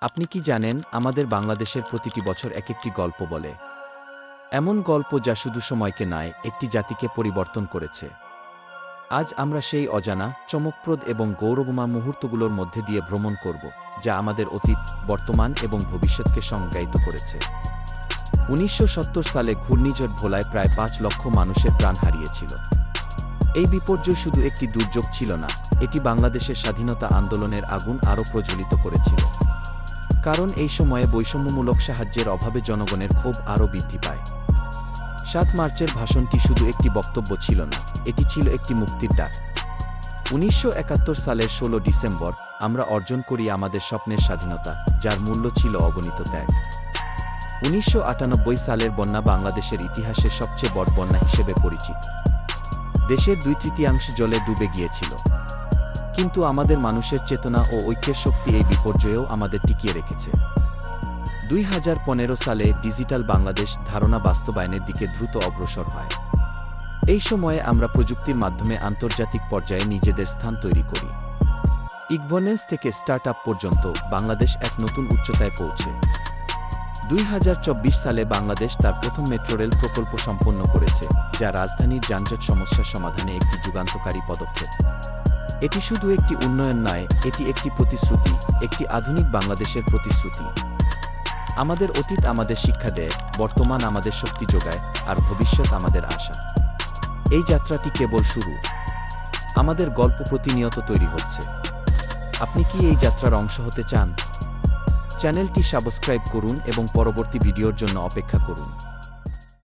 আপনি কি জানেন, আমাদের বাংলাদেশের প্রতিটি বছর এক একটি গল্প বলে। এমন গল্প যা শুধু সময়কে নয়, একটি জাতিকে পরিবর্তন করেছে। আজ আমরা সেই অজানা, চমকপ্রদ এবং গৌরবময় মুহূর্তগুলোর মধ্যে দিয়ে ভ্রমণ করব, যা আমাদের অতীত, বর্তমান এবং ভবিষ্যৎকে সংজ্ঞায়িত করেছে। ১৯৭০ সালে ঘূর্ণিঝড় ভোলায় প্রায় ৫ লক্ষ মানুষের প্রাণ হারিয়েছিল। এই বিপর্যয় শুধু একটি দুর্যোগ ছিল না, এটি বাংলাদেশের স্বাধীনতা আন্দোলনের আগুন আরও প্রজ্বলিত করেছিল। কারণ এই সময়ে বৈষম্যমূলক সাহায্যের অভাবে জনগণের ক্ষোভ আরও বৃদ্ধি পায়। ৭ মার্চের ভাষণটি শুধু একটি বক্তব্য ছিল না, এটি ছিল একটি মুক্তির ডাক। ১৯৭১ সালের ১৬ ডিসেম্বর আমরা অর্জন করি আমাদের স্বপ্নের স্বাধীনতা, যার মূল্য ছিল অগণিত ত্যাগ। ১৯৯৮ সালের বন্যা বাংলাদেশের ইতিহাসের সবচেয়ে বড় বন্যা হিসেবে পরিচিত। দেশের ২/৩ জলে ডুবে গিয়েছিল। কিন্তু আমাদের মানুষের চেতনা ও ঐক্যের শক্তি এই বিপর্যয়েও আমাদের টিকিয়ে রেখেছে। ২০১৫ সালে ডিজিটাল বাংলাদেশ ধারণা বাস্তবায়নের দিকে দ্রুত অগ্রসর হয়। এই সময়ে আমরা প্রযুক্তির মাধ্যমে আন্তর্জাতিক পর্যায়ে নিজেদের স্থান তৈরি করি। ইগভর্নেন্স থেকে স্টার্টআপ পর্যন্ত বাংলাদেশ এক নতুন উচ্চতায় পৌঁছে। ২০২৪ সালে বাংলাদেশ তার প্রথম মেট্রো রেল প্রকল্প সম্পন্ন করেছে, যা রাজধানীর যানজট সমস্যার সমাধানে একটি যুগান্তকারী পদক্ষেপ। এটি শুধু একটি উন্নয়ন নয়, এটি একটি প্রতিশ্রুতি, একটি আধুনিক বাংলাদেশের প্রতিশ্রুতি। আমাদের অতীত আমাদের শিক্ষা দেয়, বর্তমান আমাদের শক্তি যোগায়, আর ভবিষ্যৎ আমাদের আশা। এই যাত্রাটি কেবল শুরু। আমাদের গল্প প্রতিনিয়ত তৈরি হচ্ছে। আপনি কি এই যাত্রার অংশ হতে চান? চ্যানেলটি সাবস্ক্রাইব করুন এবং পরবর্তী ভিডিওর জন্য অপেক্ষা করুন।